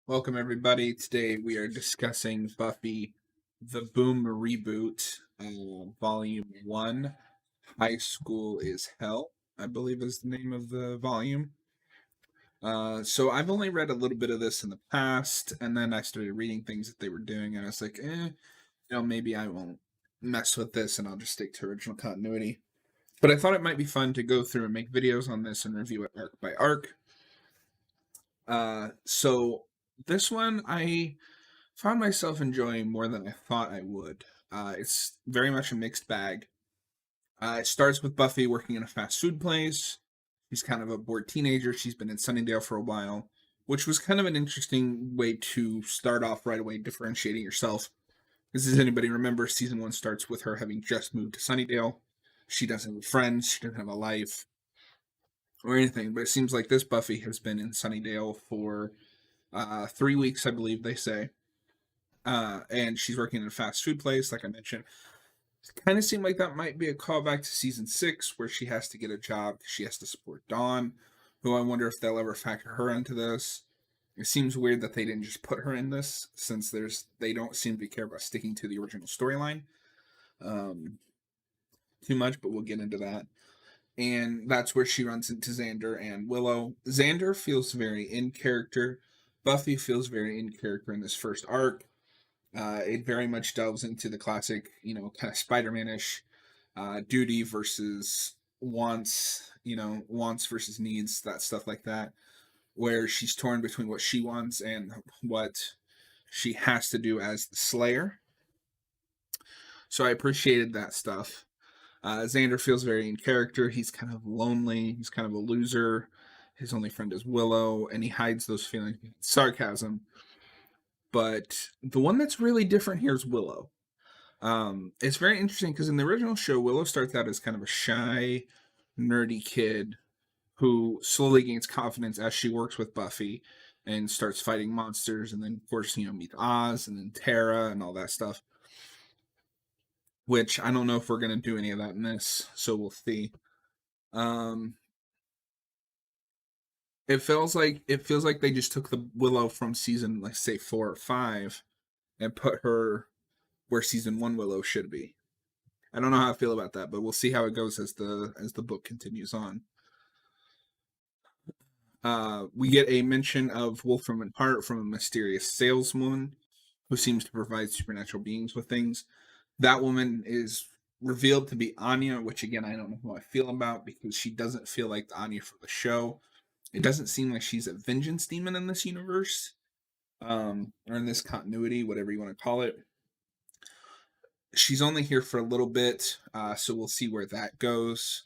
Welcome, everybody. Today we are discussing Buffy The Boom Reboot, Volume 1. High School is Hell, I believe is the name of the volume. So I've only read a little bit of this in the past, and then I started reading things that they were doing, and I was like, maybe I won't mess with this and I'll just stick to original continuity. But I thought it might be fun to go through and make videos on this and review it arc by arc. So this one I found myself enjoying more than I thought I would. It's very much a mixed bag. It starts with Buffy working in a fast food place. She's kind of a bored teenager. She's been in Sunnydale for a while, which was kind of an interesting way to start off right away, differentiating yourself. Because does anybody remember, season 1 starts with her having just moved to Sunnydale. She doesn't have friends. She doesn't have a life or anything. But it seems like this Buffy has been in Sunnydale for 3 weeks, I believe they say. And she's working in a fast food place, like I mentioned. It kind of seemed like that might be a callback to season 6, where she has to get a job because she has to support Dawn, who I wonder if they'll ever factor her into this. It seems weird that they didn't just put her in this, since they don't seem to care about sticking to the original storyline too much, but we'll get into that. And that's where she runs into Xander and Willow. Xander feels very in character. Buffy feels very in character in this first arc. It very much delves into the classic, kind of Spider-Man-ish duty versus wants, wants versus needs, that stuff like that, where she's torn between what she wants and what she has to do as the Slayer. So I appreciated that stuff. Xander feels very in character. He's kind of lonely. He's kind of a loser. His only friend is Willow, and he hides those feelings with sarcasm. But the one that's really different here is Willow. It's very interesting because in the original show, Willow starts out as kind of a shy, nerdy kid who slowly gains confidence as she works with Buffy and starts fighting monsters, and then of course meet Oz and then Tara and all that stuff. Which I don't know if we're gonna do any of that in this, so we'll see. Um, it feels like they just took the Willow from season, like say 4 or 5, and put her where season 1 Willow should be. I don't know how I feel about that, but we'll see how it goes as the book continues on. We get a mention of Wolfram and Hart from a mysterious saleswoman who seems to provide supernatural beings with things. That woman is revealed to be Anya, which again I don't know how I feel about, because she doesn't feel like the Anya for the show. It doesn't seem like she's a vengeance demon in this universe, or in this continuity, whatever you want to call it. She's only here for a little bit, so we'll see where that goes.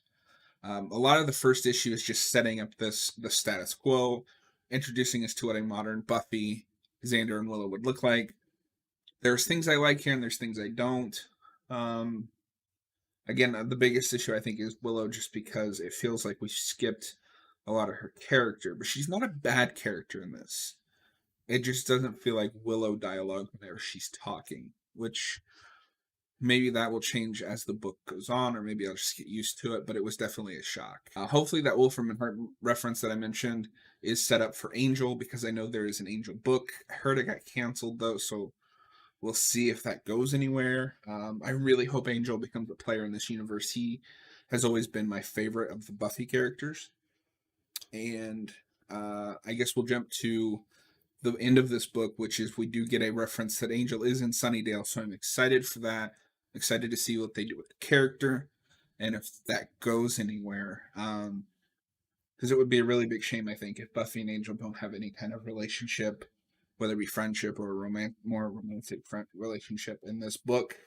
A lot of the first issue is just setting up the status quo, introducing us to what a modern Buffy, Xander, and Willow would look like. There's things I like here, and there's things I don't. Again, the biggest issue I think is Willow, just because it feels like we skipped a lot of her character, but she's not a bad character in this. It just doesn't feel like Willow dialogue whenever she's talking, which maybe that will change as the book goes on, or maybe I'll just get used to it, but it was definitely a shock. Hopefully that Wolfram and Hart reference that I mentioned is set up for Angel, because I know there is an Angel book. I heard it got canceled though, so we'll see if that goes anywhere. I really hope Angel becomes a player in this universe. He has always been my favorite of the Buffy characters. And I guess we'll jump to the end of this book, which is we do get a reference that Angel is in Sunnydale, so I'm excited for that. Excited to see what they do with the character and if that goes anywhere. Because it would be a really big shame, I think, if Buffy and Angel don't have any kind of relationship, whether it be friendship or more romantic relationship in this book,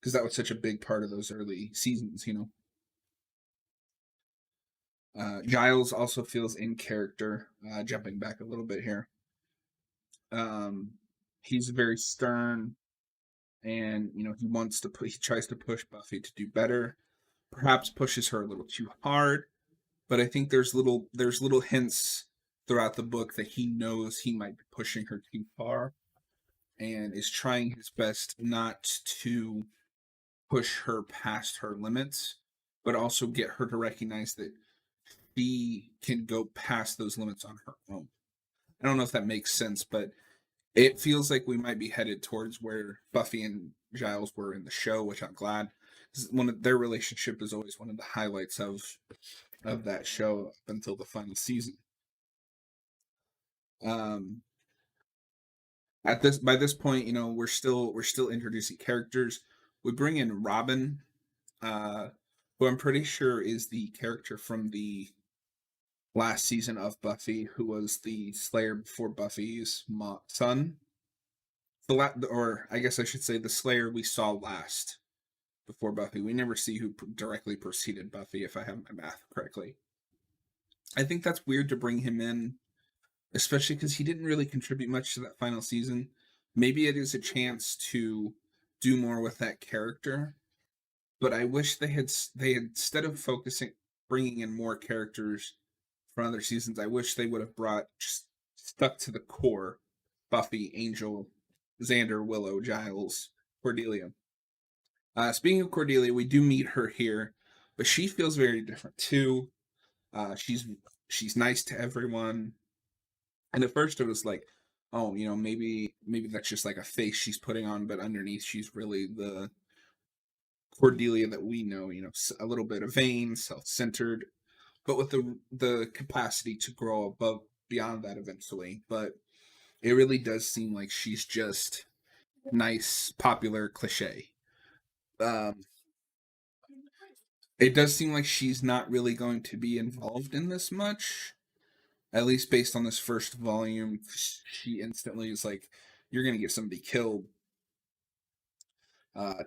because that was such a big part of those early seasons, Giles also feels in character. Jumping back a little bit here, he's very stern, and he tries to push Buffy to do better. Perhaps pushes her a little too hard, but I think there's little hints throughout the book that he knows he might be pushing her too far, and is trying his best not to push her past her limits, but also get her to recognize that she can go past those limits on her own. I don't know if that makes sense, but it feels like we might be headed towards where Buffy and Giles were in the show, which I'm glad. 'Cause one of their relationship is always one of the highlights of that show up until the final season. Um, at this by this point, we're still introducing characters. We bring in Robin, uh, who I'm pretty sure is the character from the last season of Buffy, who was the Slayer before Buffy's son. Or I guess I should say the Slayer we saw last before Buffy. We never see who directly preceded Buffy, if I have my math correctly. I think that's weird to bring him in, especially because he didn't really contribute much to that final season. Maybe it is a chance to do more with that character, but I wish they had instead of focusing bringing in more characters from other seasons. I wish they would have brought just stuck to the core: Buffy, Angel, Xander, Willow, Giles, Cordelia. Speaking of Cordelia, we do meet her here, but she feels very different too. She's nice to everyone, and at first it was like, oh, maybe that's just like a face she's putting on, but underneath she's really the Cordelia that we know. A little bit of vain, self-centered, but with the capacity to grow above beyond that eventually. But it really does seem like she's just nice, popular cliche. Um, it does seem like she's not really going to be involved in this much, at least based on this first volume. She instantly is like, "You're gonna get somebody killed."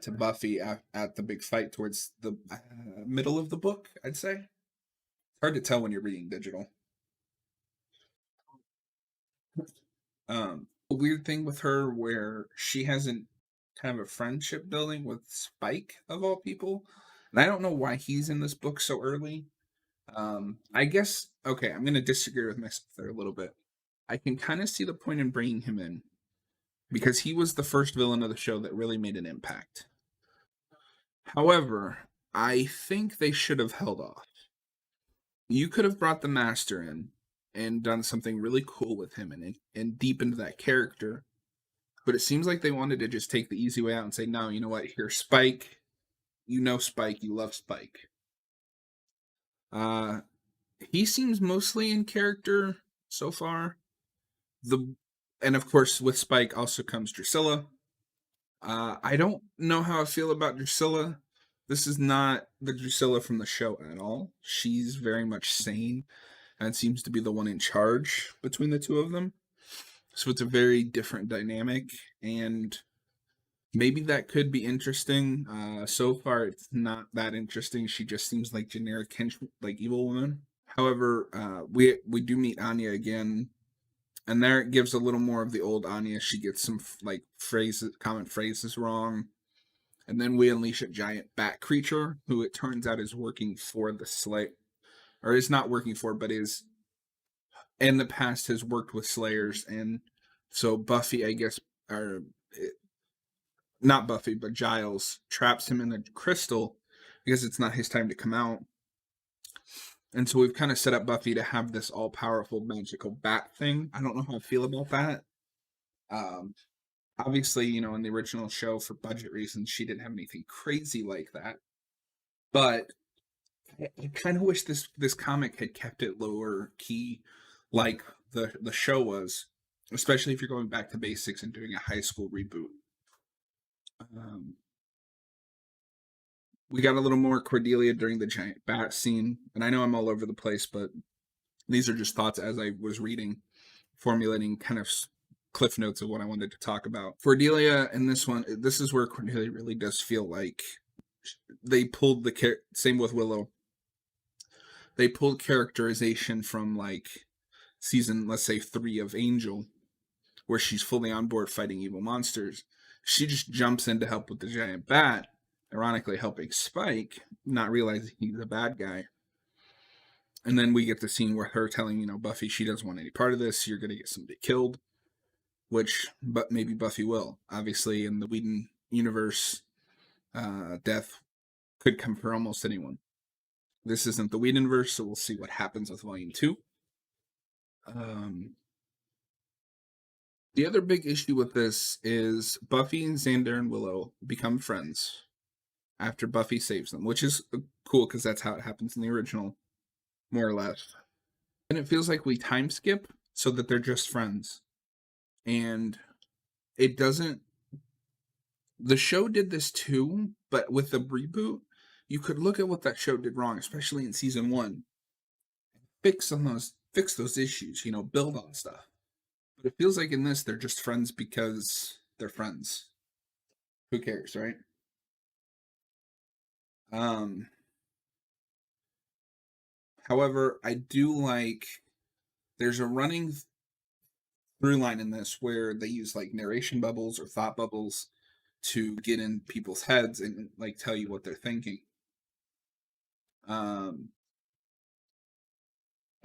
To Buffy at the big fight towards the middle of the book, I'd say. It's hard to tell when you're reading digital. A weird thing with her where she hasn't kind of a friendship building with Spike of all people, and I don't know why he's in this book so early. I guess okay, I'm gonna disagree with myself there a little bit. I can kind of see the point in bringing him in because he was the first villain of the show that really made an impact. However, I think they should have held off. You could have brought the Master in and done something really cool with him and deepened that character. But it seems like they wanted to just take the easy way out and say, no, you know what? Here's Spike. You know Spike. You love Spike. Uh, he seems mostly in character so far. The and of course with Spike also comes Drusilla. I don't know how I feel about Drusilla. This is not the Drusilla from the show at all. She's very much sane and seems to be the one in charge between the two of them. So it's a very different dynamic, and maybe that could be interesting. So far, it's not that interesting. She just seems like generic like evil woman. However, we do meet Anya again, and there it gives a little more of the old Anya. She gets some like common phrases wrong, and then we unleash a giant bat creature who it turns out is working for the Slay, or is not working for, but is in the past has worked with Slayers, and so Buffy, I guess, or not Buffy, but Giles traps him in the crystal because it's not his time to come out. And so we've kind of set up Buffy to have this all powerful magical bat thing. I don't know how I feel about that. Um, Obviously, in the original show, for budget reasons, she didn't have anything crazy like that. But I kind of wish this comic had kept it lower key, like the show was, especially if you're going back to basics and doing a high school reboot. Um, we got a little more Cordelia during the giant bat scene, and I know I'm all over the place, but these are just thoughts as I was reading, formulating kind of cliff notes of what I wanted to talk about. Cordelia in this one, this is where Cordelia really does feel like they pulled same with Willow. They pulled characterization from like season, let's say 3 of Angel, where she's fully on board fighting evil monsters. She just jumps in to help with the giant bat, ironically helping Spike, not realizing he's a bad guy. And then we get the scene where her telling, Buffy she doesn't want any part of this. You're going to get somebody killed, but maybe Buffy will. Obviously, in the Whedon universe, death could come for almost anyone. This isn't the Whedonverse, so we'll see what happens with Volume 2. The other big issue with this is Buffy and Xander and Willow become friends after Buffy saves them, which is cool because that's how it happens in the original, more or less. And it feels like we time skip so that they're just friends. And it doesn't. The show did this too, but with the reboot, you could look at what that show did wrong, especially in season one. Fix those issues, build on stuff. But it feels like in this they're just friends because they're friends. Who cares, right? Um However, I do like there's a running through line in this where they use like narration bubbles or thought bubbles to get in people's heads and like tell you what they're thinking. Um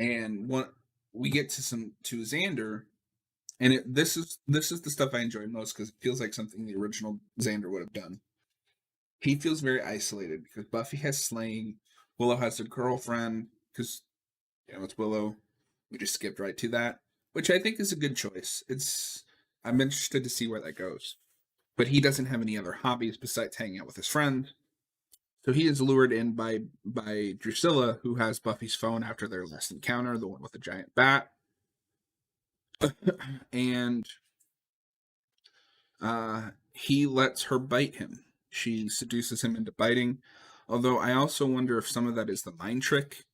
and what we get to Xander, and this is the stuff I enjoy most because it feels like something the original Xander would have done. He feels very isolated because Buffy has slaying, Willow has a girlfriend because it's Willow. We just skipped right to that, which I think is a good choice. I'm interested to see where that goes. But he doesn't have any other hobbies besides hanging out with his friends. So he is lured in by Drusilla, who has Buffy's phone after their last encounter, the one with the giant bat. And he lets her bite him. She seduces him into biting. Although I also wonder if some of that is the mind trick.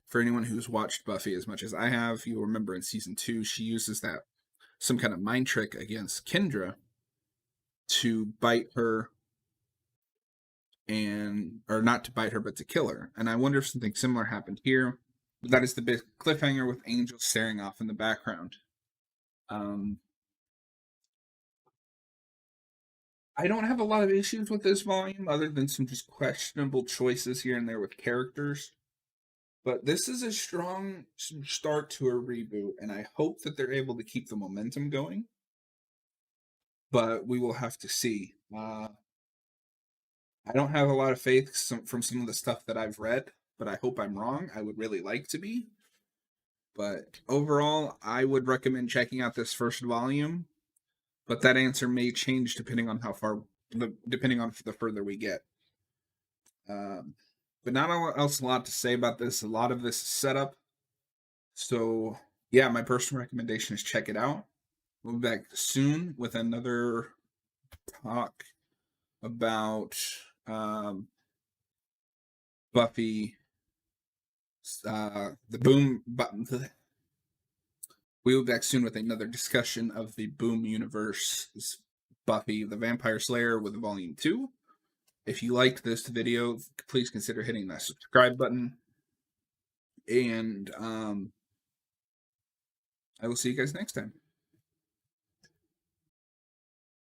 For anyone who's watched Buffy as much as I have, you'll remember in season 2, she uses that some kind of mind trick against Kendra to bite her or not to bite her, but to kill her. And I wonder if something similar happened here. But that is the big cliffhanger with Angel staring off in the background. I don't have a lot of issues with this volume other than some just questionable choices here and there with characters. But this is a strong start to a reboot, and I hope that they're able to keep the momentum going. But we will have to see. I don't have a lot of faith from some of the stuff that I've read, but I hope I'm wrong. I would really like to be. But overall, I would recommend checking out this first volume. But that answer may change depending on depending on the further we get. But not else a lot to say about this. A lot of this is set up. So yeah, my personal recommendation is check it out. We'll be back soon with another talk about Buffy. The boom. We will be back soon with another discussion of the Boom universe, Buffy the Vampire Slayer with Volume 2. If you liked this video, please consider hitting that subscribe button. And I will see you guys next time.